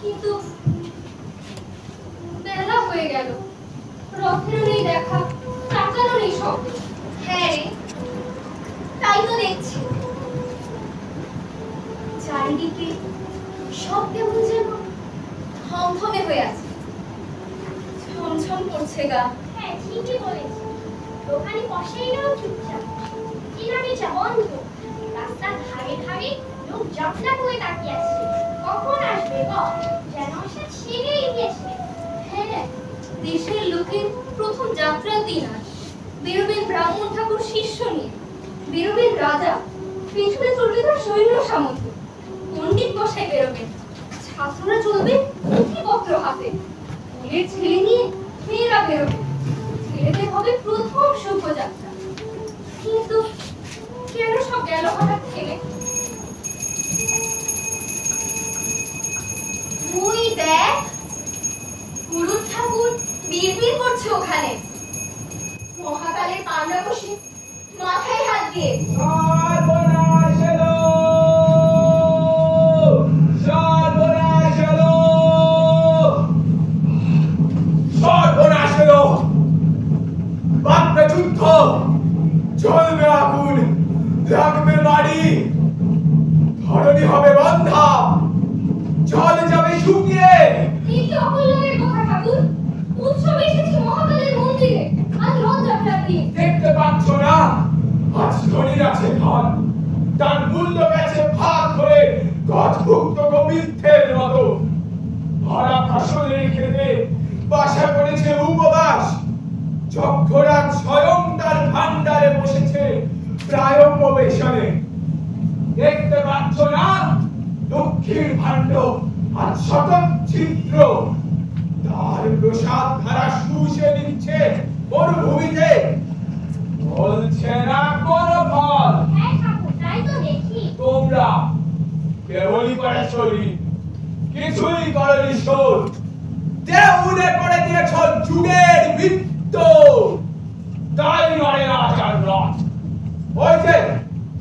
কিন্তু বেলা হয়ে গেল, রথেরও নেই দেখা, টাকারও নেই শব্দ। হ্যাঁ রে, তাই তো দেখছি। চারিদিকে সব কেমন যেন থমথমে হয়ে আছে, ছমছম করছে গা। হ্যাঁ ঠিকই বলেছি, দোকানি কষাইরাও চুপচাপ, কেনা বেচা বন্ধ। রাস্তার ধারে ধারে লোক যাত্রা করে তাকিয়ে আছে, কখন আসবে বল, যেন সে ছেড়েই গেছে। হ্যাঁ, দেশের লোকের প্রথম যাত্রার দিন আজ। বেরোবেন ব্রাহ্মণ ঠাকুর শিষ্য নিয়ে, বেরোবেন রাজা, পেছনে চলবে তার সৈন্য সামন্ত। পণ্ডিত মশাই বেরোবেন, ছাত্ররা চলবে পুঁথিপত্র হাতে। স্কুলের ছেলে নিয়ে মেয়েরা বেরোবে, ছেলেদের হবে প্রথম শোভাযাত্রা। কিন্তু কেন সব গেল হঠাৎ থেমে? ওই দেখ, গুরু ঠাকুর বিড়বিড় করছে ওখানে। মহাকালের পান্ডা বসে মাথায় হাত দিয়ে যুদ্ধ চলবে, আগুন লাগবে বাড়ি, ধরণী হবে বন্ধা, জল যাবে শুকিয়ে। কি অকল্যাণের কথা ঠাকুর! উৎসবে এসেছি মহাকালের মন্দিরে, আজ রথযাত্রার দিন। দেখতে পাচ্ছ না, আজ ধনীর আছে ধন, তার মূল্য গেছে ভাগ হয়ে গজভুক্ত গোবিন্দের মতো। ভরা ফসলের খেতে বাসা করেছে উপবাস, যক্ষরাজ স্বয়ং তার ভান্ডারে বসেছে প্রায় প্রবেশনে। দেখতে পাচ্ছ না, লক্ষ্মীর ভাণ্ড আর শতক ছিদ্র, তার প্রসাদ ধারা শুষে দিচ্ছে মরুভূমিতে, বলছে না কোন ফল। হ্যাঁ ঠাকুর, তাই তো দেখি। তোমরা কেবলই করে চলি, কিছুই করনি শোধ, দেউলে করে দিয়েছ যুগের বৃত্ত। তাই নড়ে না আচার রথ, ওই যে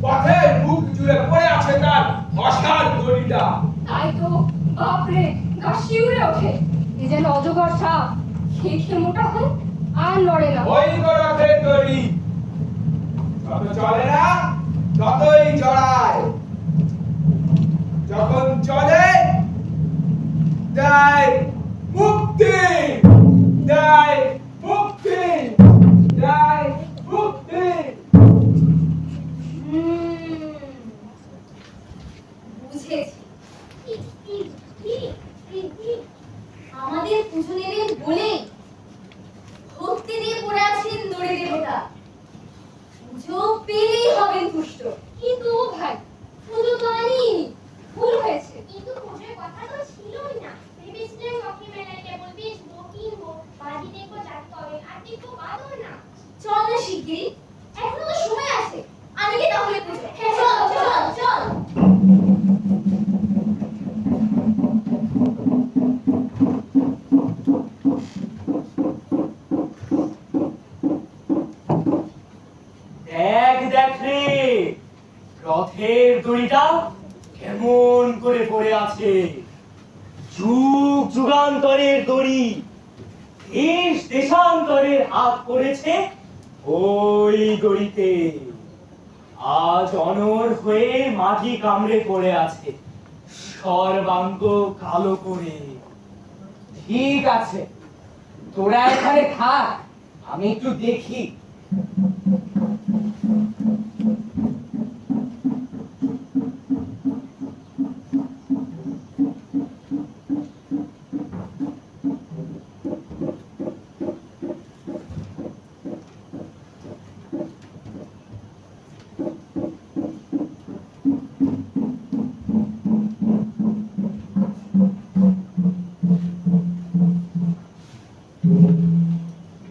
পথের বুক জুড়ে পড়ে আছে তার অসার দড়িটা। তাই তো, বাপরে, গা শিউরে ওঠে। এ যেন অজগর সাপ, খেয়ে মোটা হয় আর লড়ে না। ওই রথের দড়ি যত চলে না ততই জড়ায়, যখন চলে দেয় মুক্তি, দেয় মুক্তি, দেয় মুক্তি। বুঝেছি। আমাদের পুজো নেবেন বলে ভক্তি দিয়ে পড়ে আছেন দড়ি দেবতা। পুজো পেলেই হবেন তুষ্ট। কিন্তু ও ভাই, পুজো তো আনিনি, ভুল হয়েছে। কিন্তু পুজোর কথা তো ছিলই না, ভেবেছিলেন লক্ষ্মী মেলায় কেবল বেশ কিনবো, বাজি দেখবো, যাতে হবে, আর দেখবো বাদও না। চল না শিগগিরি, এখনো তো সময় আছে। আনলি তাহলে পুজো। হ্যাঁ চল চল চল। দেখ দেখ রে, রথের দড়িটা কেমন করে পড়ে আছে। যুগ যুগান্তরের দড়ি, দেশ দেশান্তরের হাত পড়েছে ওই দড়িতে। আজ অনড় হয়ে মাটি কামড়ে পড়ে আছে, সর্বাঙ্গ কালো করে। ঠিক আছে, তোরা এখানে থাক, আমি একটু দেখি।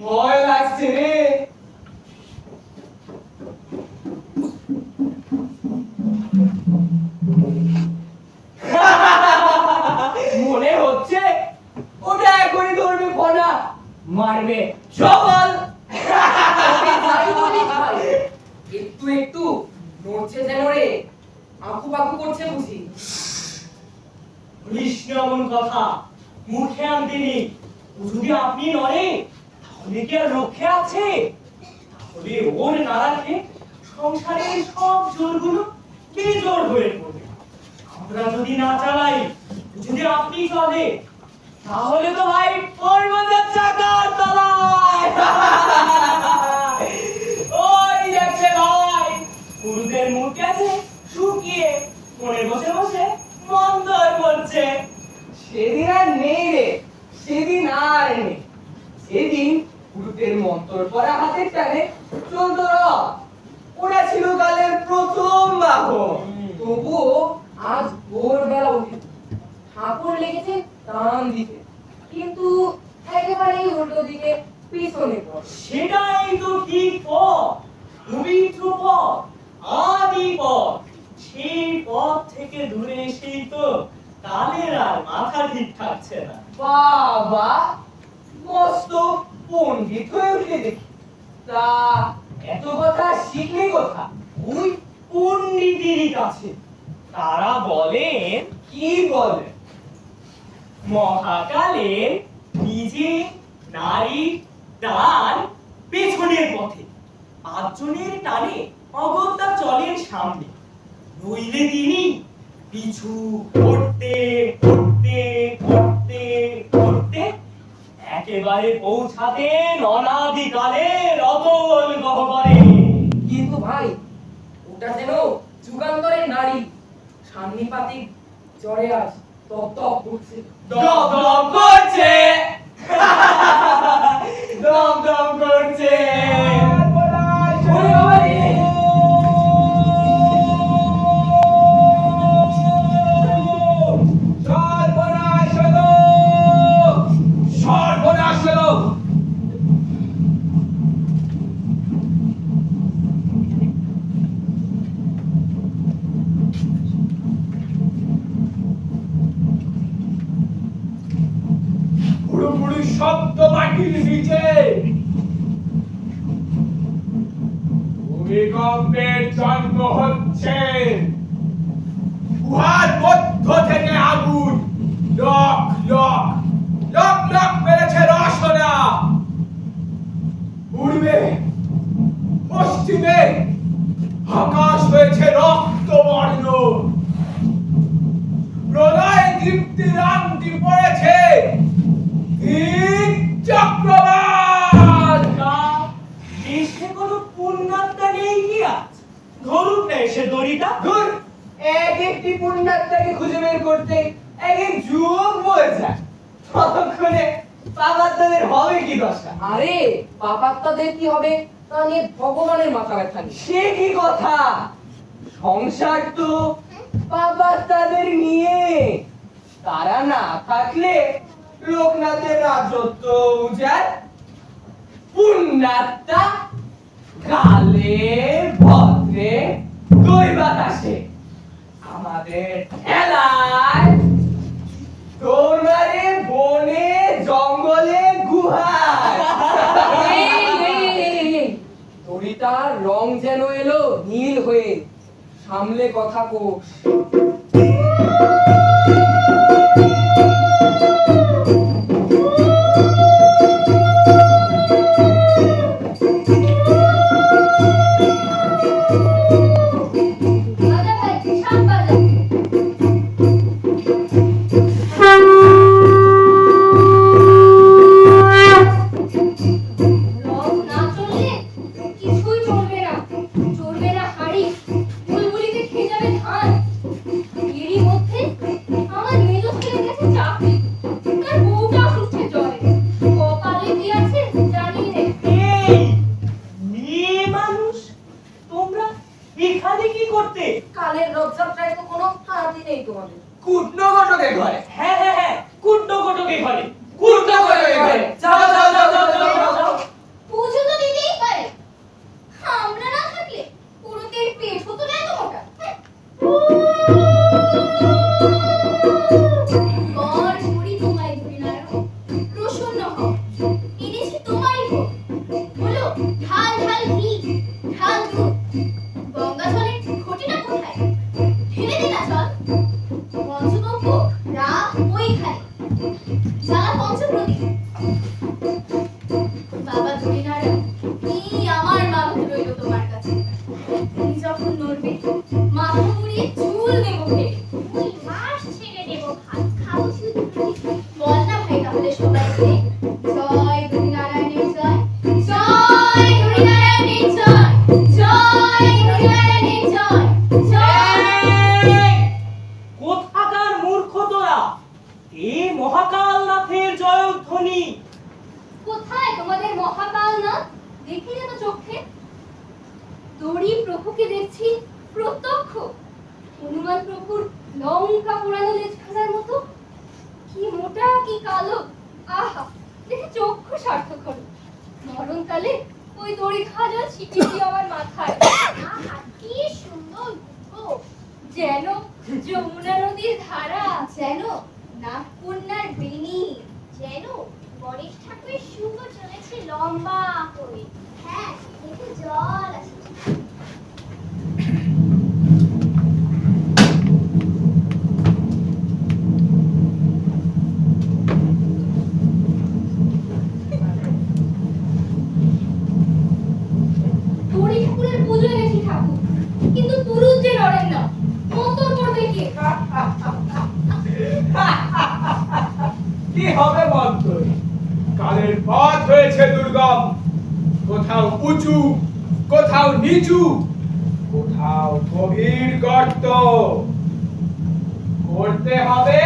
ভয় লাগছে রে। মনে হচ্ছে ওটা এখনই ধরবে ফোনা, মারবে সবল। একটু একটু নড়ছে যেন রে, আঁকু পাকু করছে বুঝি। বলিস না এমন কথা, মুখে আনতেনি। ও যদি আপনি নড়ে তাহলে কি আর রক্ষে আছে? তাহলে ওর না রাখে সংসারের সব জোরগুলো বেজোর হয়ে পড়বে। আমরা যদি না চালাই, যদি আপনি চলে, তাহলে তো ভাই পর্বতের চাকার তলায়। ওই দেখছে ভাই, পুরুষের মুখ আছে শুকিয়ে, মনে বসে বসে মন্দর করছে। সেদিন আর নেই রে, সেদিন আর নেই। সেদিন গুরুদের মন্ত্র পড়া হাতের টানে চলতো রথ। ওরা ছিল কালের প্রথম বাহন। তবুও আজ ভোরবেলা উঠে ঠাকুর লেগেছে টান দিতে, কিন্তু একেবারেই উল্টো দিকে পিছনে পড়ে। সেটাই তো ঠিক পথ, পবিত্র পথ, আদি পথ। সেই পথ থেকে দূরে এসেই তো কালের আর মাথা ঠিক থাকছে না। বাবা, মস্ত পণ্ডিত হয়ে উঠলে দেখি। তা এত কথা শিখলে কোথা? ওই পণ্ডিতেরই কাছে। তারা বলেন, কি বলে? মহাকালে নিজে নারী টান পেছনের পথে, পাঁচজনের টানে অগত্যা চলেন সামনে, নইলে তিনি পিছু করতে করতে করতে করতে একেবারে পৌঁছাতেন অনাদিকালের অতল গহ্বরে। কিন্তু ভাই, ওটা যেন যুগান্তরের নারী, সান্নিপাতিক জ্বরে আজ তপ তপ করছে। দম দম করছে, দম দম করছে। ওরে বাবা রে! সর্বনাশ হলো, সর্বনাশ হলো। পুরোপুরি শব্দ মাটির নিচে, ভূমিকম্পের জন্ম হচ্ছে। উহার মধ্য থেকে আগুন লক লক লক লক মেরেছে রসনা। পূর্বে পশ্চিমে আকাশ হয়েছে রক্তবর্ণ, প্রলয় দীপ্তি রামটি পড়েছে তিন চক্রবাল। দেশে কোনো পুণ্যাত্মা নেই কি আজ? ধরুক না এসে দড়িটা। ধুর, এক একটি পুণ্যাত্মাকে খুঁজে বের করতে এক এক যুগ বয়ে যায়। ততক্ষণে পাপাত্মাদের হবে কি দশা? আরে পাপাত্মাদের কি হবে তা নিয়ে ভগবানের মাথা ব্যথা নেই। সে কি কথা? সংসার তো পাপাত্মাদের নিয়ে। তারা না থাকলে লোকনাথের রাজত্ব উজাড়। পুণ্যাত্মা কালে ভদ্রে দই বাতাসে আমাদের খেলায় তোমরারে বনে জঙ্গলে গুহায়। দড়িটার রং যেন এলো নীল হয়ে, সামলে কথা কোষ। বাজা ভাই, শাক বাজা। পঞ্চপ্রদীপ। বাবা হরিনারায়ণ, কি আমার মানত রইল তোমার কাছে। তুমি যখন নড়বে, মাথা মুড়িয়ে চুল নেব ফেলে। 2 মাস ছেড়ে দেব ভাত খাবো শুধু রুটি। বল না ভাই তাহলে সবাই মিলে, জয় হরিনারায়ণের জয়, জয় হরিনারায়ণের জয়, জয় হরিনারায়ণের জয়, জয়। কোথাকার মূর্খ তোরা? এই মহাকালনাথের জয়ধ্বনি। কোথায় তোমাদের মহাকাল না? দেখি না তো চোখে। দড়ি প্রভুকে দেখছি প্রত্যক্ষ। হনুমান প্রভুর লঙ্কা পোড়ানো লেজখানার মতো। কি মোটা কি কালো, আহা দেখে চক্ষু সার্থক হলো। মরণকালে ওই দড়ি খাজা ছিটিয়ে দিও আমার মাথায়। আহা কি সুন্দর গো। যেন যমুনা নদীর ধারা, যেন নাগকন্যার বেণী। যেন গণেশ ঠাকুরের শুভ চলেছে লম্বা করে। হ্যাঁ, দেখে জল আসছে। দড়ি ঠাকুরের পুজোয় গেছি ঠাকুর, কিন্তু পুরুষ যে লড়েন না, মন্তর করবে কে? কি হবে মন্তর? কালের পথ হয়েছে দুর্গম, কোথাও উঁচু, কোথাও নিচু, কোথাও গভীর গর্ত। করতে হবে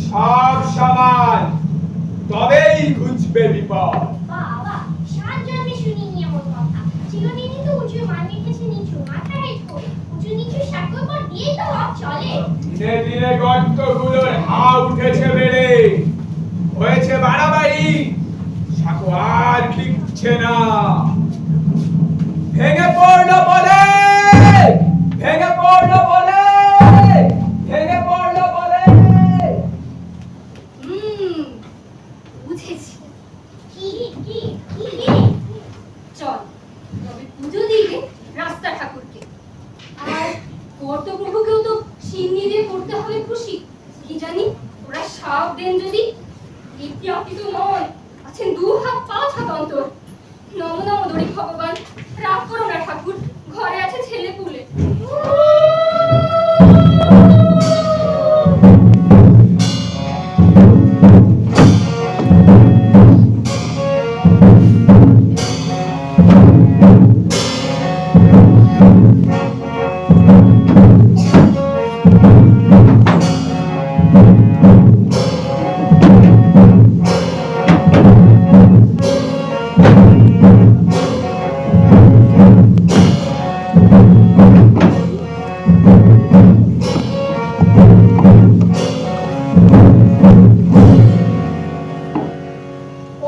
সব সমান, তবেই ঘুচবে বিপদ। বাবা, 7 জন্মে শুনিনি এমন কথা। চিরদিনই তো উঁচু মান রেখেছে নিচু, মাথা হেঁট করে। উঁচু নিচু সাঁকো পর দিয়েই তো সব চলে। দিনে দিনে গর্তগুলোর হাওয়া উঠেছে বেড়ে, হয়েছে বাড়াবাড়ি, সাঁকো আর টিকছে না। ভেঙে পড়লো বলে, ভেঙে পড়লো বলে, ভেঙে পড়লো বলে। বুঝেছি। কি কি কি চল তবে পুজো দিবে রাস্তা ঠাকুরকে। আর কর্ত প্রভুকেও তো সিন্নি দিয়ে করতে হবে খুশি। কি জানি ওরা সাপ দেন যদি। ইতিহাসিত নয়, আছেন 2 হাত 5 হাত অন্তর। নম নম দড়ি ভগবান, রাগ করো না ঠাকুর, ঘরে আছে ছেলে পুলে।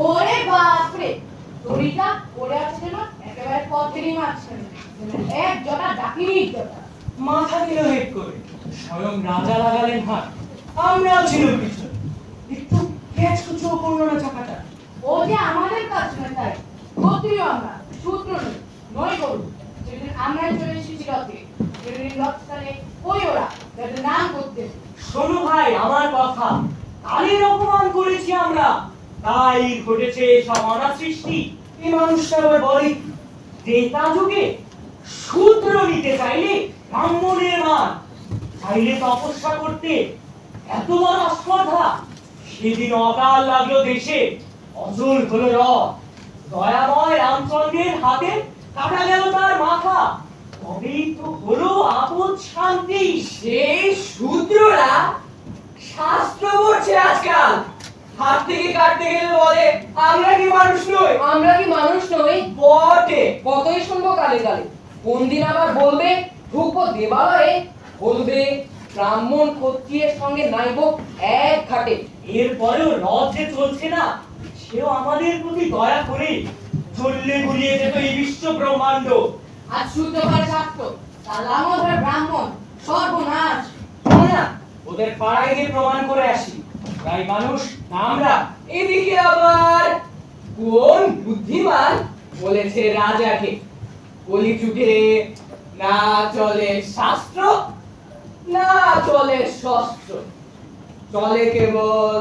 ওরে বাপরে, দড়িটা পড়ে আছে না একেবারে পথেরই মাঝখানে। এক জটা ডাকিরই জটা। মাথা দিল হেট করে, স্বয়ং রাজা লাগালেন হাত, আমরাও ছিল পিছনে। একটু ক্যাচ কুচো করলো না চাকাটা। ও যে আমাদের কাজ নয় তাই। ক্ষত্রিয় আমরা, শূদ্র নই, নয় গরু। যেদিন আমরাই চলে এসেছি রথে, সেদিন রথস্থানে ওই ওরা যাদের নাম করতে। শোনো ভাই আমার কথা, কালের অপমান করেছি আমরা, তাই ঘটেছে সব অনাসৃষ্টি। এই মানুষটা আবার বলে ত্রেতা যুগে শূদ্র নিতে চাইলে ব্রাহ্মণের মান, চাইলে তপস্যা করতে এত বড় অস্পর্ধা। সেদিন অকাল লাগলো দেশে, অচল হলো রথ। দয়াময় রামচন্দ্রের হাতে কাটা গেল তার মাথা, তবেই তো হলো আপদ শান্তি। সেই শূদ্ররা শাস্ত্র পড়ছে আজকাল। হাত থেকে কাটতে গেলে বলে আমরা কি মানুষ নই? আমরা কি মানুষ নই? বটে। কতই শুনবো কালে কালে। কোন দিন আবার বলবে ঢুকবো দেবালয়ে, বলবে ব্রাহ্মণ ক্ষত্রিয়ের সঙ্গে নাইব এক ঘাটে। এরপরেও রথ যে চলছে না, সেও আমাদের প্রতি দয়া করে চললে গুলিয়ে যেত এই বিশ্ব ব্রহ্মাণ্ড। আজ শুদ্ধ করে শাস্ত্র, কাল আমাদের ব্রাহ্মণ সর্বনাশ। না, ওদের পাড়ায় গিয়ে প্রমাণ করে আসি তাই মানুষ না আমরা। এদিকে আবার কোন বুদ্ধিমান বলেছে রাজাকে কলিযুগে না চলে শাস্ত্র, না চলে শস্ত্র, চলে কেবল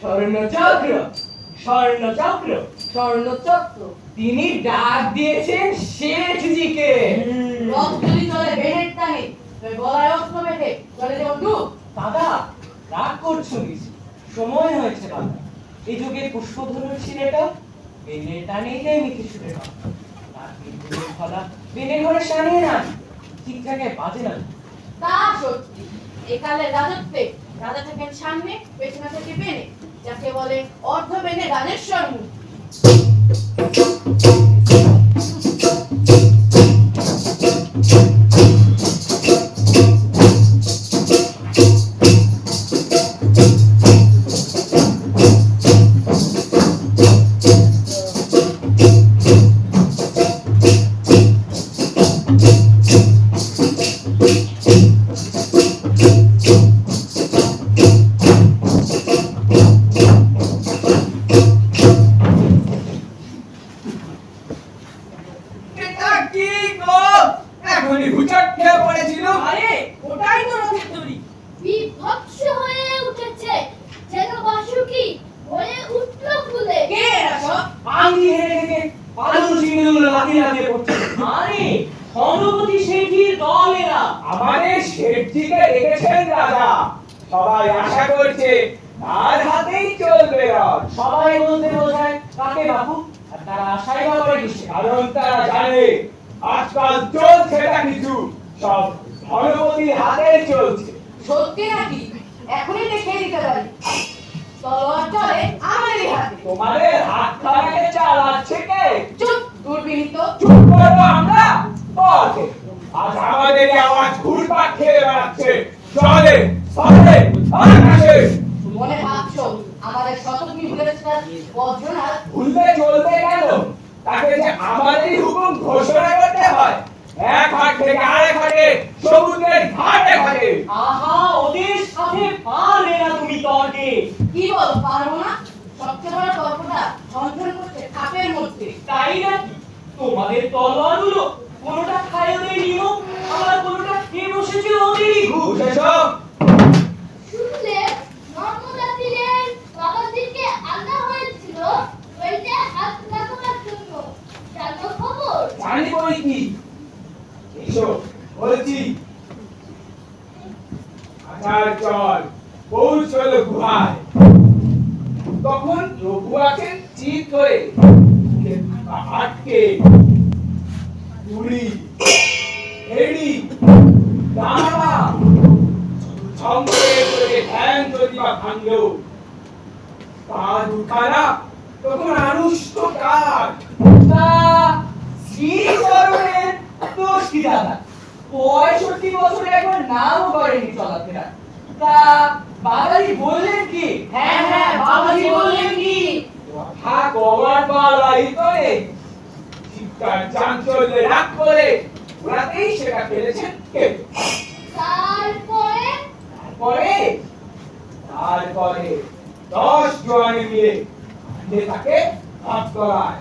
স্বর্ণচক্র স্বর্ণচক্র স্বর্ণচক্র তিনি ডাক দিয়েছেন শেঠজিকে। রথ যদি চলে বেনের টানে, তবে গলায় অস্ত্র বেঁধে চলে যেমন ডুব। দাদা রাগ করছো কিছু, সময় হয়েছে দাদা। এই যুগে পুষ্পধনুর ছেলেটা বেনের টানেই যায় মিঠে সুরে গান। তার বিদ্যুতের ফলা বেনের ঘরে সানিয়ে না, ঠিক জায়গায় বাজে না। তা সত্যি, একালে রাজত্বে রাজা থাকেন সামনে, পেছনে থাকে বেনে, যাকে বলে অর্ধ বেনে রাজেশ্বর মুখ। এটা কি গো? এখনই হুচট খেয়ে পড়েছিল। আরে ওটাই তো রথের দড়ি। বিভৎস হয়ে উঠেছে, যেন বাসুকি হয়ে উঠল ফুলে। কে এরা সব? আঙ্গি হেরে থেকে আলু চিংড়িগুলো লাগিয়ে লাগিয়ে পড়ছে। আরে ধনপতি শেঠির দল এরা। আমাদের শেঠজিকে রেখেছেন রাজা, সবাই আশা করছে তার হাতেই চলবে রথ। সবাই বলতে বোঝায় কাকে বাবু, আর তারা আশাই বা করে কিসে? কারণ তারা জানে আজকাল চলছে না কিছু, সব ধনপতির হাতেই চলছে। সত্যি নাকি? এখনই দেখিয়ে দিতে পারি। তলোয়ার চলে আমারই হাতে। তোমাদের হাত খানাকে চালাচ্ছে কে? চুপ দুর্বিনীত। চুপ করবো আমরা? বসে আজ আমাদের আওয়াজ ঘুরপাক খেয়ে বেড়াচ্ছে। চলে চলে আকাশে। মনে ভাবছো আমাদের শতগ্নি ভুলেছিলাম বজ্রনাথ? ভুলতে চলবে কেন? তাকে যে আমাদেরই হুকুম ঘোষণা করতে হয়। এক হাট থেকে আরেক হাটে, সমুদ্রের ঘাটে ঘাটে। আহা, ওদের সাথে পারবে না তুমি তর্কে। কি বল পারবো না? সবচেয়ে বড় গল্পটা ঝনঝন করছে খাপের মধ্যে। তাই নাকি? তোমাদের তলোয়ারগুলো কোনোটা খায় ওদের নিয়ম, আবার কোনোটা খেয়ে বসেছে ওদেরই ঘুষ। বুঝেছ? শুনলে নর্মদা তীরের বাবাজিকে আনা হয়েছিল ওইটা হাত লাগানোর জন্য। জানো খবর? জানি বই কি? এসো বলছি। আচার চল পৌঁছল গুহায়। তখন রঘু আছেন চিৎ করে, আটকে বুড়ি হেড়ি দাঁড়া সঙ্গে করে ধ্যান যদি বা ভাঙলো পা দুখানা তখন আনুষ্ট কাজ। তা শ্রী চরণের দোষ কি দাদা? 65 বছরে একবার নামও করেনি চলাফেরা। তা বাবাজি বললেন কি? হ্যাঁ হ্যাঁ, বাবাজি বললেন কি? কথা কমার পালাই করে চিৎকার চাঞ্চল্যে রাগ করে ওরাতেই সেটা ফেলেছেন কে? তারপরে তারপরে 10 জোয়ানি মিলে কাঁধে তাকে হাত করায়।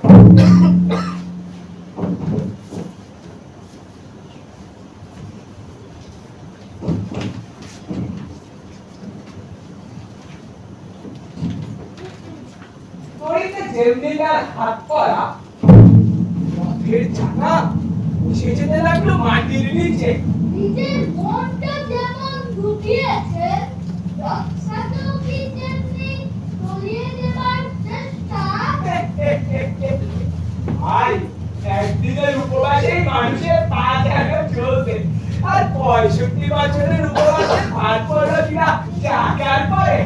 তড়িতে যেমনি তার হাত করা, রথের চাকা বসে যেতে লাগলো মাটির নিচে। নিজের মনটা যেমন ঢুকিয়েছে, রক্ষাকেও কি তেমনি তলিয়ে দেবার চেষ্টা। ভাই, একদিনের উপবাসেই মানুষের পা যেন চলছে, আর 65 বছরের উপবাসে ভাত পড়লো কিনা চাকার পরে।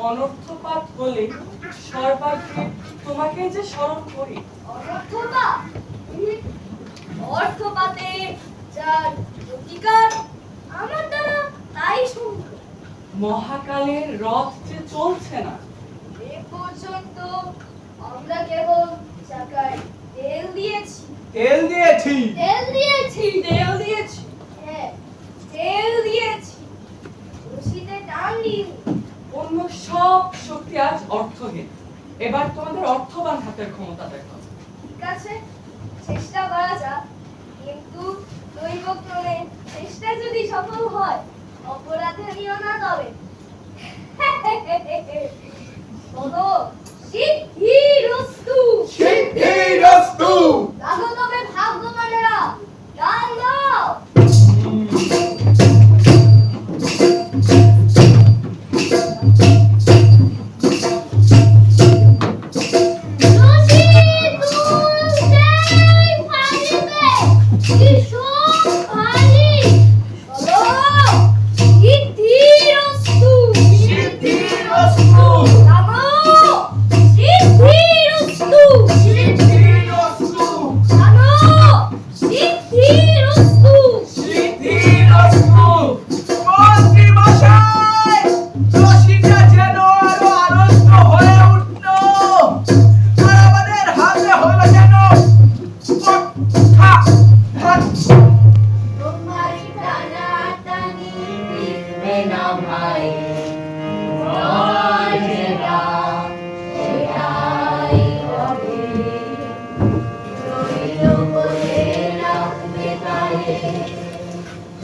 অনর্থপাত হলে সর্বাগ্রে তোমাকে যে স্মরণ করি। অনর্থপাত? অর্থপাতে যার অধিকার আমার দ্বারা তাই সম্ভব। মহাকালের রথ যে চলছে না, এ পর্যন্ত আমরা কেবল চাকায় তেল দিয়েছি। তেল দিয়েছি। তেল দিয়েছি। তেল দিয়েছি। হ্যাঁ, তেল দিয়েছি। রশিতে টান দিইনি। অন্য সব শক্তি আজ অর্থহীন। এবার তোমাদের অর্থবান হাতের ক্ষমতা দেখো। ঠিক আছে, চেষ্টা করা যাক, কিন্তু দৈবক্রমে চেষ্টা যদি সফল হয় অপরাধে নিও না তবে। শোনো, সিদ্ধিরস্তু। সিদ্ধিরস্তু। লাগো তবে ভাগ্যবানেরা, গান গাও।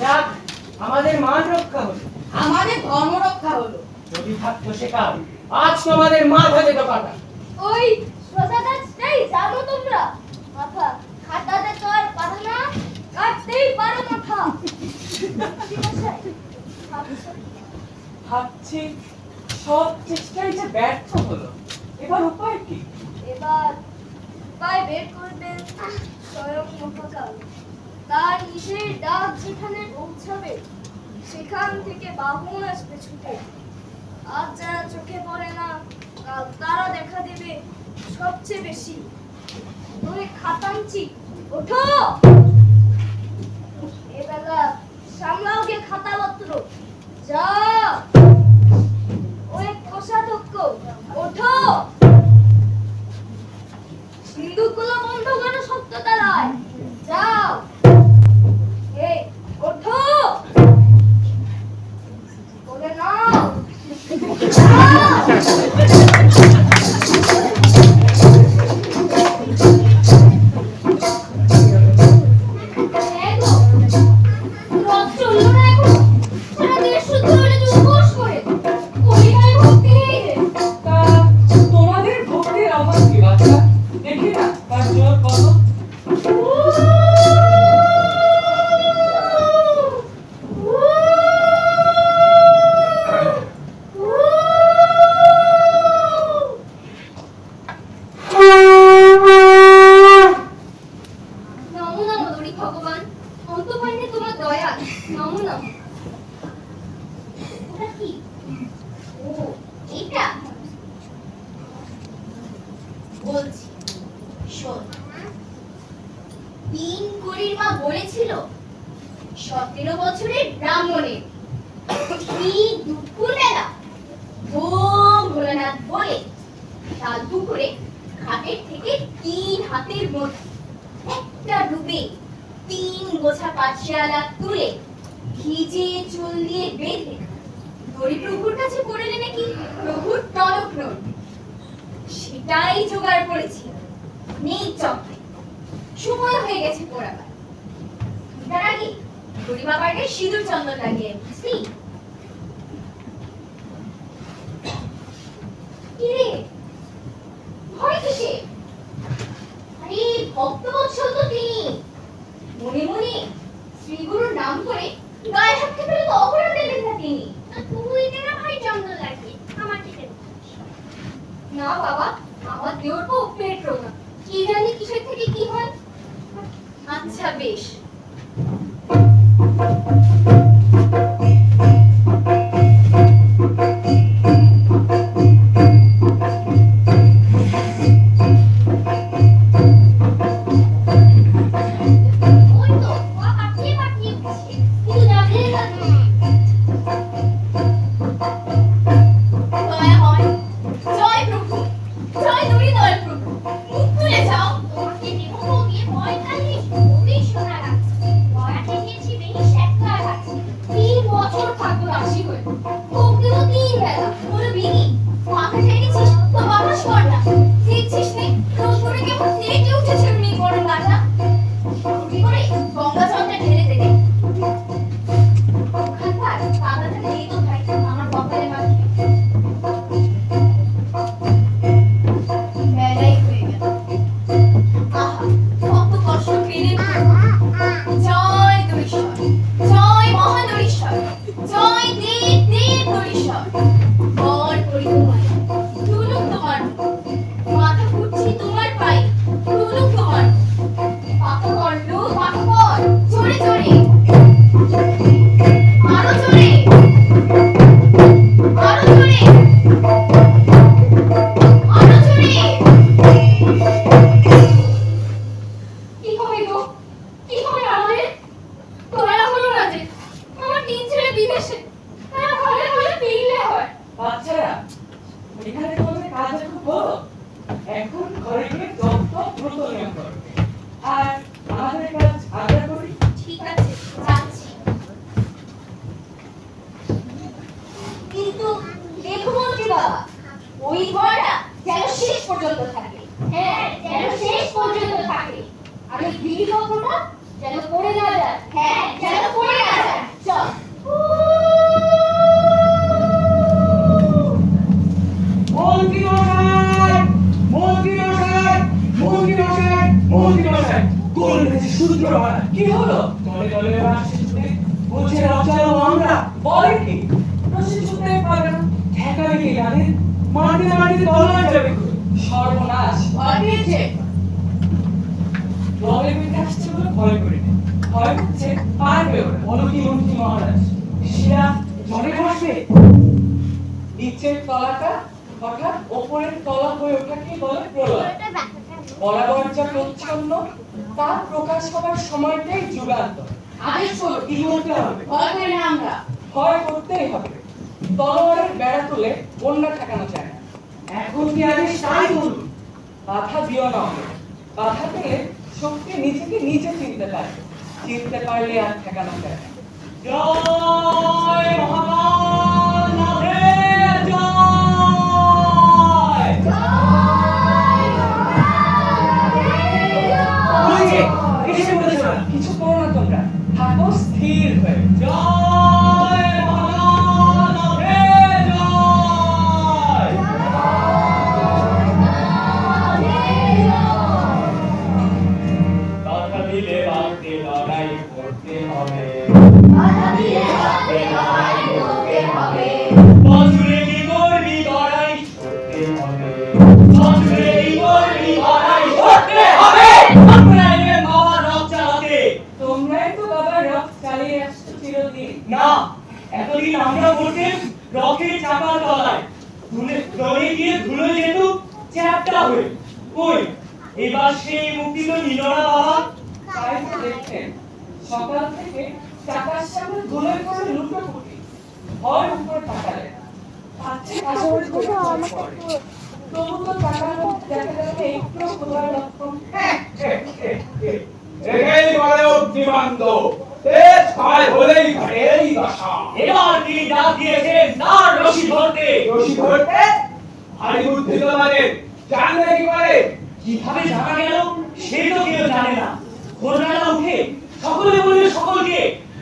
যাক, আমাদের মান রক্ষা হলো, আমাদের ধর্ম রক্ষা হলো। যদি থাকতো সেকাল আজ তোমাদের মাথা যেত কাটা। ওই সোজা গাছটাই জানো তোমরা, মাথা খাটাতে তো আর পারো না, কাটতেই পারো মাথা। ঠিক আছে, ভাবছো? ভাবছি সব চেষ্টাই যে ব্যর্থ হলো, এবার উপায় কি? এবার উপায় বের করবেন স্বয়ং মহাকাল। তার নিজের ডাক যেখানে পৌঁছাবে সেখান থেকে বাহন আসবে ছুটে। আজ যারা চোখে পড়ে না কাল তারা দেখা দেবে সবচেয়ে বেশি। ওরে খাতাঞ্চি, ওঠো! এবেলা সামলাও গে খাতাপত্র, যাও। ওরে কোষাধ্যক্ষ, ওঠো! সিন্ধুকগুলো বন্ধ করো সত্যতা রায়, যাও। এই ওঠো! ওরে নাও, রথ চললো না এখন, সারা দেশ শুদ্ধ হলে যে উপোস করে পরিবারে ভক্তি নেই রে। তা তোমাদের ভক্তির অভাব কি বাচ্চা? দেখি না তার জোর কত। নমো নমো দড়ি ভগবান, অন্তপান্নে তোমার দয়া, নমো নমো। ওটা কি? ও, এটা বলছি, শোন। তিন কড়ির মা বলেছিল 17 বছরের ব্রাহ্মণের কি দুপুর বেলা ওম ভোলানাথ বলে তার দুপুরে ঘাটের থেকে 3 হাতের মধ্যে একটা ডুবে 3 গোছা পাটশালা তুলে ভিজে চুল দিয়ে বেঁধে দড়ি প্রভুর কাছে পড়লে নাকি প্রভুর টনক নড়। সেটাই জোগাড় করেছি, নেই চক্রে। সময় হয়ে গেছে পড়াবার। তার আগে দড়ি বাবাকে সিঁদুর চন্দন লাগিয়ে বুঝলি? কিরে, ভয় কিসে? আরে ভক্তবৎসল তো তিনি। মনে মনে শ্রীগুরুর নাম করে গায়ে হাত থেকে তো অপরাধ দেবেন না তিনি। তুই দে না ভাই চন্দন লাগিয়ে, আমার থেকে না বাবা, আমার দেওর তো পেট্রো না, কি জানি কিসের থেকে কি হয়। আচ্ছা বেশ। বাচ্চারা, এখানে তোমাদের কাজ এখন হলো। এখন ঘরে গিয়ে যত দ্রুত নিয়ম করবে। আর আমাদের কাজ আগে করি। ঠিক আছে, যাচ্ছি। কিন্তু দেখো মন্ত্রী বাবা, ওই ঘরটা যেন শেষ পর্যন্ত থাকে। হ্যাঁ, যেন শেষ পর্যন্ত থাকে। আর ওই বিড়ি কক্ষটা যেন পড়ে না যায়। হ্যাঁ, যেন পড়ে না যায়। চল। মন্ত্রী মশাই, মন্ত্রী মশাই, মন্ত্রী মশাই, মন্ত্রী মশাই, কোন হয়েছে সূত্র মারা? কি হলো? দলে দলে আসছে শুনে বলছে রাজাও আমরা। বলে কি? রশি ছুটতে পারে না। ঠেকাবে কি জানেন? মাটিতে মাটিতে দলায় যাবে। সর্বনাশ। ভয় পেয়েছে? দলে বেঁধে আসছে বলে ভয় করি না। ভয় হচ্ছে পারবে ওরা। বলো কি মন্ত্রী মহারাজ? সেরা জলে বসবে। নিচের তলাটা হঠাৎ ওপরের তলা হয়ে ওঠাকে বলে প্রলয়। বরাবর যা প্রচ্ছন্ন তা প্রকাশ হবার সময়টাই যুগান্তর। আদেশ করো, কি করতে হবে? ভয় করি না আমরা। ভয় করতেই হবে। তলোয়ারের বেড়া তুলে বন্যা ঠেকানো যায় না। এখন কি আদেশ তাই বলুন। বাধা দিও না আমাকে। বাধা পেলে শক্তি নিজেকে নিজে চিনতে পারবে। চিনতে পারলে আর ঠেকানো যায় না। জয় মহাকালনাথের জয়। ওই যে, এসে পড়েছে ওরা। কিছু করো না তোমরা। থাকো স্থির হয়ে। জয় মহাকালনাথের জয়। কথা দিলে বাঁধতে লড়াই করতে হবে। বছরে কি করবি লড়াই করতে হবে। বছরে কি করবি লড়াই করতে হবে। আমরা এলেন বাবা রথ চালাতে। তোমরাই তো বাবা রথ চালিয়ে আসছো চিরদিন। না, এতদিন আমরা বলতেন রথের চাকার তলায় ধরে গিয়ে ধুলো যেত চ্যাপটা হয়ে। কই এবার সেই মুক্তি তো নিল না বাবা। তাই তো দেখছেন, সকাল থেকে চাকার সামনে ধুলোয় করে লুটোপুটি। ভয় উপর তাকালে না। পাচ্ছে কাজের করে পড়ে। তবু তো চাকার মধ্যে দেখা যাচ্ছে একটু খোলার লক্ষণ। একেই বলে অগ্নিমান্দ, তেজ ভয় হলেই ঘটে এই দশা। এবার তিনি ডাক দিয়েছেন তার রশি ধরতে। রশি ধরতে ভারী বুদ্ধি তোমাদের, জানলে কি করে? কিভাবে জানা গেল সে তো কেউ জানে না। ঘটনাটা উঠে সকলে বললে সকলকে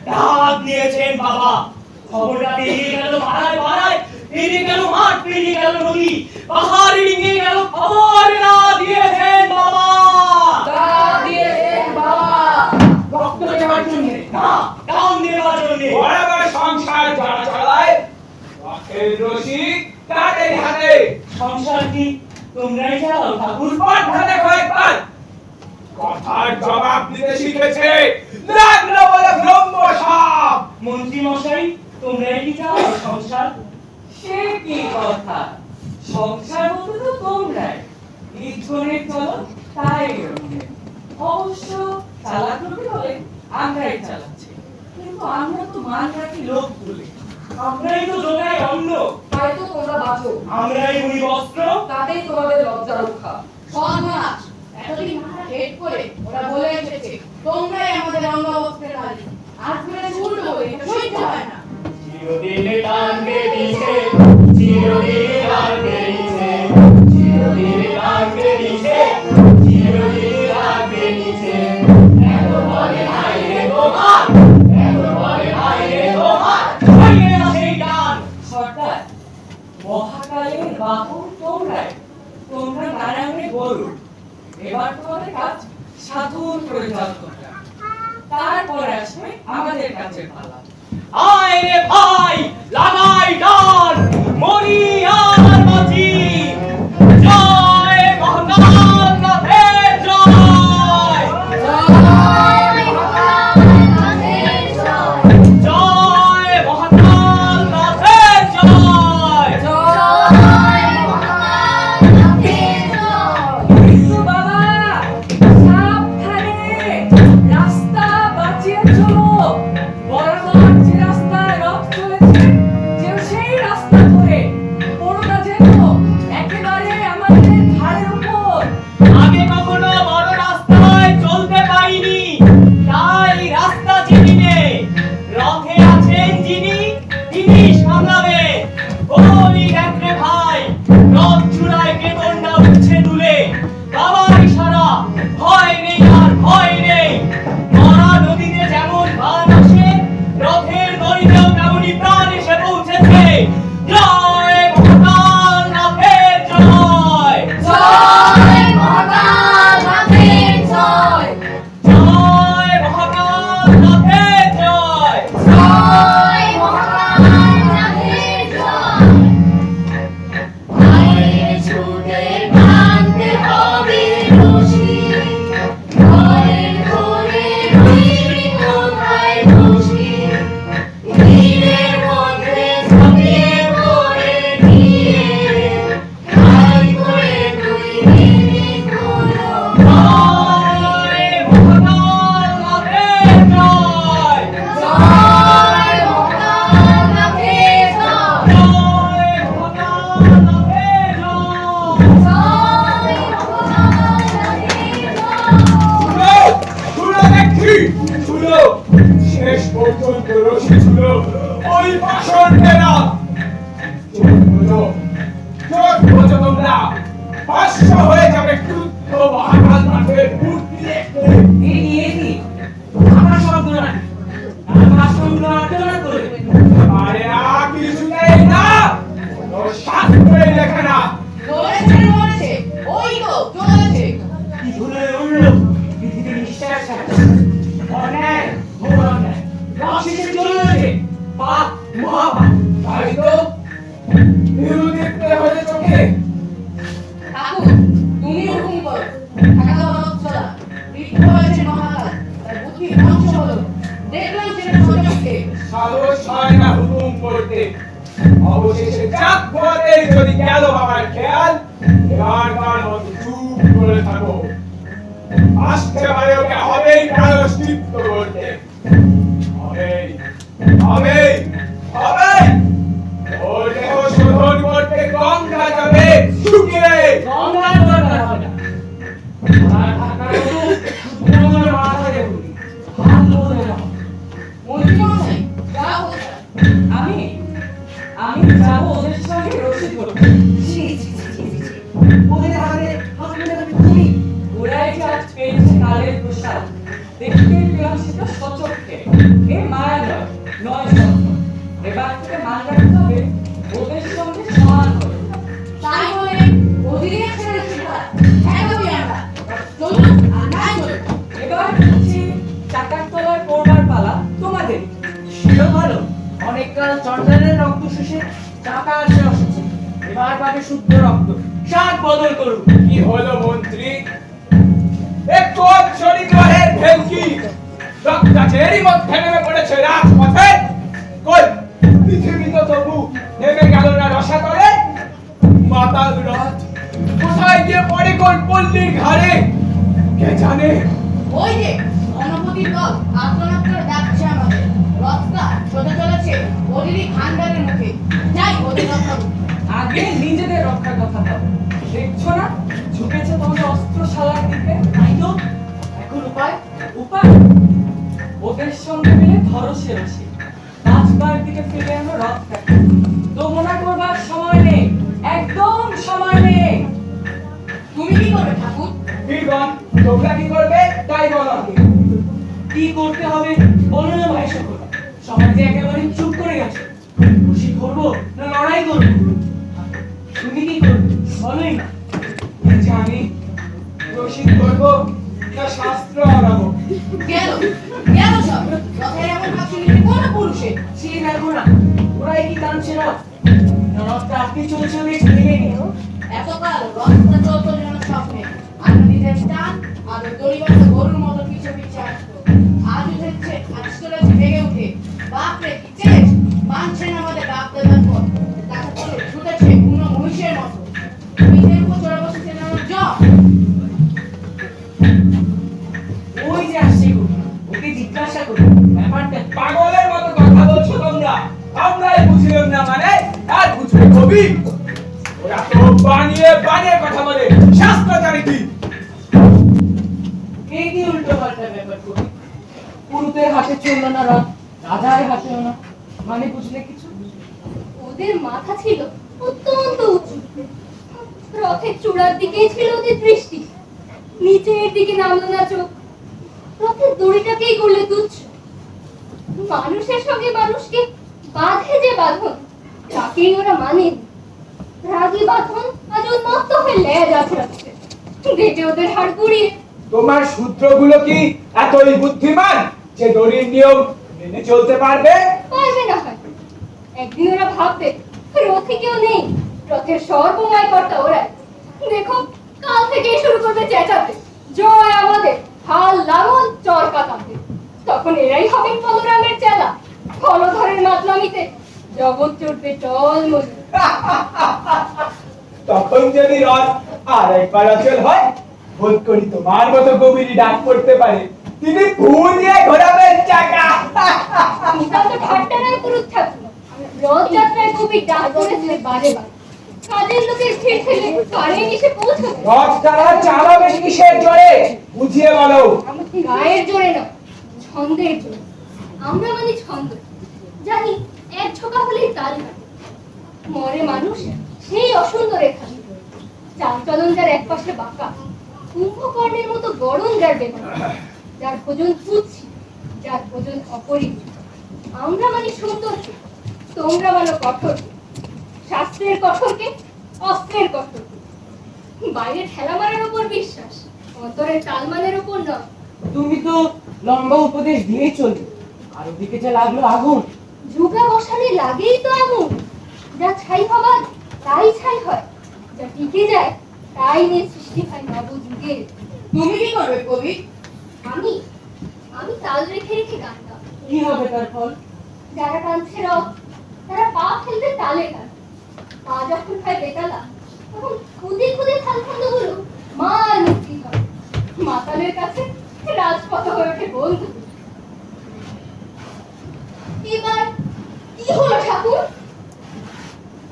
ডাক দিয়েছেন বাবা। খবরটা পেরিয়ে গেল পাড়ায় পাড়ায়, পেরিয়ে গেল মাঠ, পেরিয়ে গেল নদী, পাহাড় ডিঙিয়ে গেল, খবর না দিয়েছেন বাবা। তা দিয়েছেন বাবা রক্ত দেওয়ার জন্যে। না, দাম দেওয়ার জন্যে। বরাবর সংসার যারা চালায়, রথের রশি তাদের হাতে। সংসার কি তোমরাই চালাও ঠাকুর? পাঠানে কয়েকবার কথার জবাব দিতে শিখেছে, লাগলো বলে ব্রহ্ম সাপ। মন্ত্রী মশাই, তোমরাই কি চালাও সংসার? সে কি কথা? সংসার বলতে তো তোমরাই। নির্জনের চলো তাই রক্ষে। অবশ্য চালাতে হলে আমরাই চালাচ্ছি। কিন্তু আমরা তো মান রাখি লোক বলে। আমরাই তো জোগাই অন্ন, তাই তো তোমরা বাঁচো। আমরাই বুনি বস্ত্র। তাতেই তোমাদের লজ্জা রক্ষা। সর্বনাশ, এতদিন মাথা হেট করে ওরা বলে এসেছে তোমরাই আমাদের অঙ্গবস্ত্রের মালিক। আজ করে উল্টো বলে এটা সহ্য হয় না। চিরদিন টানবে নিচে, চিরদিন টানবে নিচে, চিরদিন টানবে নিচে, চিরদিন টানবে নিচে। এত বলে নাই রে তোমার, এত বলে নাই রে তোমার, হইবে না সেই টান। সর্দার, মহাকালের বাহন তোমরাই। তোমরা নারায়ণের গরু। এবার তোমাদের কাজ সাধুর প্রয়োজন তোমরা। তারপর আসবে আমাদের কাছে পালা। আয় রে ভাই, লাগাই টান, মরি আর বাঁচি। জয় মহাকালনাথের জয়। জয় মহাকালনাথের জয়। কিন্তু বাবা, সাবধানে, রাস্তা বাঁচিয়ে চলো। বরাবর যে রাস্তায় রথ চলেছে, কেউ সেই রাস্তা জোর বোঝো তোমরা, 500 হয়ে যাবে ক্রুদ্ধ মহাকাল নাথের মূর্তি দেখতে। আমার শব্দ না আমার শব্দ আটকে করে আরে কিছু নেই না, কোনো শাস্ত্রে লেখা না। বলেছে ওই তো চলেছে। কি ধরে উঠলো পৃথিবী নিঃশ্বাস অন্যায় ঘোর অন্যায় রাক্ষসের চলে গেছে পাপ মহাপাপ। তাই তো হিরু দেখতে হবে চোখে। ঠাকুর তুমি হুকুম করো। ঢাকা বৎসলা বৃদ্ধ হয়েছে মহাকাল, তার বুদ্ধি ধ্বংস হলো। দেখলাম সেটা সচক্ষে। সাহস হয় না হুকুম করতে, অবশেষে চাপ ঘোরাতেই যদি গেল বাবার খেয়াল। এবারকার মতো চুপ করে থাকো, আসতে পারে ওকে হবেই প্রায়শ্চিত্ত করতে। হবেই হবেই হবেই, ওর দেহ শোধন করতে গঙ্গা যাবে শুকিয়ে। গঙ্গার দরকার হবে না আর ঢাকার মতো সুন্দর মাথা দেখুন হাত ধরে না। মন্ত্রী মশাই যা হচ্ছে। আমি আমি যাবো ওদের সঙ্গে রসিদ করতে। ওদের হাতে হাত মেলাবে তুমি। ওরাই যে আজ পেয়েছে কালের প্রসাদ, দেখতে পেলাম সেটা সচক্ষে। এ মায়া নয়, নয় স্বপ্ন। এবার থেকে মান রাখতে হবে ওদের সঙ্গে সমান করে। তাই বলে অধীনে ছেড়ে শিক্ষা ঠেকাবি আমরা। চলুন নাই চলুন। এবার হচ্ছে চাকার তলায় পড়বার পালা তোমাদের। সেও ভালো, অনেককাল চন্দ্রের রক্ত শুষে চাকা আসে অসুস্থ, এবার পাবে শুদ্ধ রক্ত। শাক বদল করুন। কি হলো মন্ত্রী? একটু অপসরি গ্রহের ভেলকি রক্তাচেরই মধ্যে নেমে পড়েছে রাজপথে। কই পৃথিবী তো তবু নেমে গেল না রসাতলে। মাতাল রথ কোথায় গিয়ে পড়ে কোন পল্লীর ঘাড়ে কে জানে। ওই যে গণপতির দল আক্রমণ করে ডাকছে আমাদের। রথটা সোজা চলেছে অধীনে ভান্ডারের মুখে। যাই ওদের রক্ষা করুন। আগে নিজেদের রক্ষার কথা ভাবো। দেখছো না ঝুঁকেছে তোমাদের অস্ত্রশালার দিকে। তাই তো এখন উপায় উপায় ওদের সঙ্গে মিলে ধরো সে রসি। বাঁচবার দিকে ফিরে আনো রথটাকে। দমনা করবার সময় নেই, একদম সময় নেই। তুমি কি করবে ঠাকুর? বীরগণ তোমরা কি করবে তাই বলো আগে। কি করতে হবে বলো না ভাই সকল। সমাজে একেবারে চুপ করে গেছে। খুশি করবো না লড়াই করবো? তুমি কি করবে বলোই না। জানি রসিদ করবো না শাস্ত্র আনাবো। গেল গেল সব। রথের এমন ভাবছি কোন পুরুষে? সে দেখো না ওরাই কি টানছে রথ। রথটা আপনি চলছে বেশ ভেঙে নিয়ে। এতকাল রথটা চলতো যেন স্বপ্নে। আনন্দীদের টান আর দড়িবাঁধা গরুর মতো পিছে পিছে আসতো। আজ উঠেছে আজ চলেছে ভেঙে উঠে। বাপরে কি চেষ! মানছে না আমাদের বাপ দাদার পথ। তাকে বলে ছুটেছে বুনো মহিষের মতো। পিঠের উপর চড়ে বসেছে যেন জম। ওই যে আসছে গো, ওকে জিজ্ঞাসা করুন ব্যাপারটা। পাগলের মতো কথা বলছো তোমরা। আমরাই বুঝলাম না মানে আর বুঝবে কবি। ওরা তো বানিয়ে বানিয়ে কথা বলে, শাস্ত্র জানে কি। কে কি উল্টো পাল্টা ব্যাপার করি। পুরুতের হাতে চললো না রথ, রাজার হাতেও না। মানে বুঝলে কিছু? ওদের মাথা ছিল অত্যন্ত উঁচু, রথের চূড়ার দিকেই ছিল ওদের দৃষ্টি। নিচের দিকে নামলো না চোখ। রথের দড়িটাকেই করলে তুচ্ছ। মানুষের সঙ্গে মানুষকে বাঁধে যে বাঁধন, তাকেই ওরা মানে। রাগী বাঁধন আজ উন্মত্ত হয়ে লেজ আছড়াচ্ছে। দেখে ওদের হাড় গুড়িয়ে। তোমার সূত্রগুলো কি এতই বুদ্ধিমান যে দড়ির নিয়ম মেনে চলতে পারবে? পারবে না হয়। একদিন ওরা ভাববে রথে কেউ নেই, রথের সর্বময় কর্তা ওরাই। দেখো কাল থেকেই শুরু করবে চেঁচাতে, জয় আমাদের, হাল লাঙল চরকা কাঁধে। তখন এরাই হবেন বলরামের চেলা। ফলধরের মাতলামিতে জগৎ চড়বে টলমল। তখন যদি রথ আর একবার অচল হয়, বোধ করি তোমার মতো কবিরই ডাক পড়তে পারে, তিনি ভুল দিয়ে ঘোরাবেন চাকা। নিতান্ত ঠাট্টা নয় পুরুষ ঠাকুর। রথযাত্রায় কবি ডাক পড়েছে বারে বারে। কাজের লোকের ভিড় ঠেলে কানে এসে পৌঁছবে। রথ তারা চালাবে কিসের জোরে বুঝিয়ে বলো। গায়ের জোরে না, ছন্দের জোরে। আমরা মানে ছন্দ, জানি এক ছোকা হলেই তাল কাটে। মরে মানুষ সেই অসুন্দর এখানে চালচলন যার এক পাশে বাঁকা, কুম্ভকর্ণের মতো গরম যার বেদনা, যার ভোজন তুচ্ছ, যার ভোজন অপরিমিত। আমরা মানে সৌন্দর্য, তোমরা মানো কঠোর, শাস্ত্রের কঠোরকে অস্ত্রের কঠোরকে। বাইরে ঠেলা মারার উপর বিশ্বাস, অন্তরের তালমানের উপর নয়। তুমি তো লম্বা উপদেশ দিয়েই চলবে, আর ওদিকে যে লাগলো আগুন। যুগা বসালে লাগেই তো আগুন। যা ছাই হবার তাই ছাই হয়, যা টিকে যায় তাই নিয়ে সৃষ্টি হয় নবযুগের। তুমি কি করবে কবি? আমি আমি তাল রেখে রেখে গান গাবো। কি হবে তার ফল? যারা টানছে রথ, তারা পা ফেলতে তালে টান। পা যখন হয় বেতালা, তখন খুদে খুদে থালখণ্ডগুলো মার মুক্তি হয়। মাতালের কাছে রাজপথ হয়ে ওঠে বন্ধু। এবার কি হলো ঠাকুর?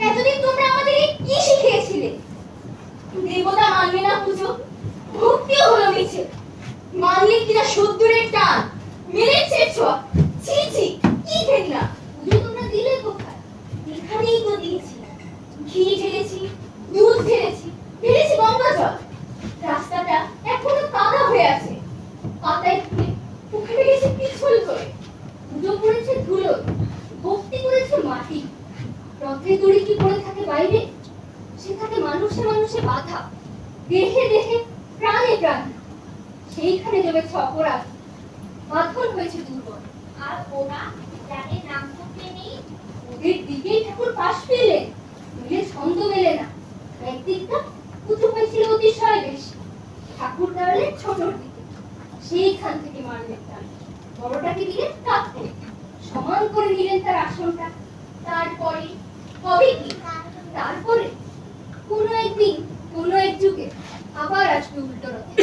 এতদিন তোমরা আমাদেরকে কি শিখিয়েছিলে? দেবতা মানবে না পুজো, ভক্তিও হলো মিছে। মানলে কিনা সদ্দূরের টান, মেরেছে ছোঁয়া। ছি ছি, কি ঘেন্না! পুজো তোমরা দিলে কোথায়? এখানেই তো দিয়েছি। ঘি ঢেলেছি, দুধ ঢেলেছি, ঢেলেছি গঙ্গা জল। রাস্তাটা এখনো কাদা হয়ে আছে, পাতায় ফুলে ওখানে গেছে পিছল করে। পুজো করেছে ধুলো, ভক্তি করেছে মাটি। রথের দড়ি কি পড়ে থাকে বাইরে? সে থাকে মানুষে মানুষে বাধা, দেহে দেহে প্রাণে প্রাণে। সেইখানে জমেছে অপরাধ, বাঁধন হয়েছে দুর্বল। আর ওরা যাদের নাম করতে নেই, ওদের দিকেই ঠাকুর পাশ পেলেন, মিলে ছন্দ মেলে না। একদিকটা উঁচু হয়েছিল অতিশয় বেশি, ঠাকুর দাঁড়ালেন ছোটর দিকে। সেইখান থেকে মারলেন টান, বড়টাকে দিলেন কাত করে, সমান করে নিলেন তার আসনটা। তারপরে কবে কি? তারপরে কোনো একদিন কোনো এক যুগে আবার আসবে উল্টো রথে।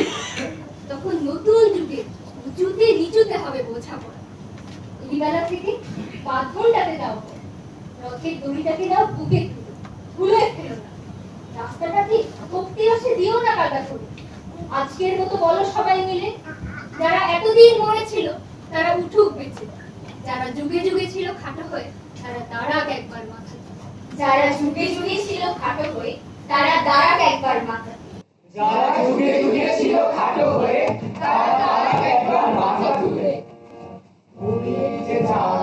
তখন নতুন যুগে উঁচুতে নিচুতে হবে বোঝাপড়া। এই বেলা থেকে বাঁধনটাতে দাও, রথের দড়িটাকে দাও বুকে তুলে, ভুলে ফেলো না। রাস্তাটাকে ভক্তি রসে দিও না কাদা করে। আজকের মতো বলো সবাই মিলে, যারা এতদিন মরেছিল তারা উঠুক বেঁচে। যারা যুগে যুগে ছিল খাটো হয়ে, তারা দাঁড়াক একবার মাথা। যারা যুগে যুগে ছিল খাটো হয়ে, তারা দাঁড়াক একবার মাথা। যারা যুগে যুগে ছিল খাটো হয়ে, তারা একবার মাথা তুলে। ভূমির যে ঝাল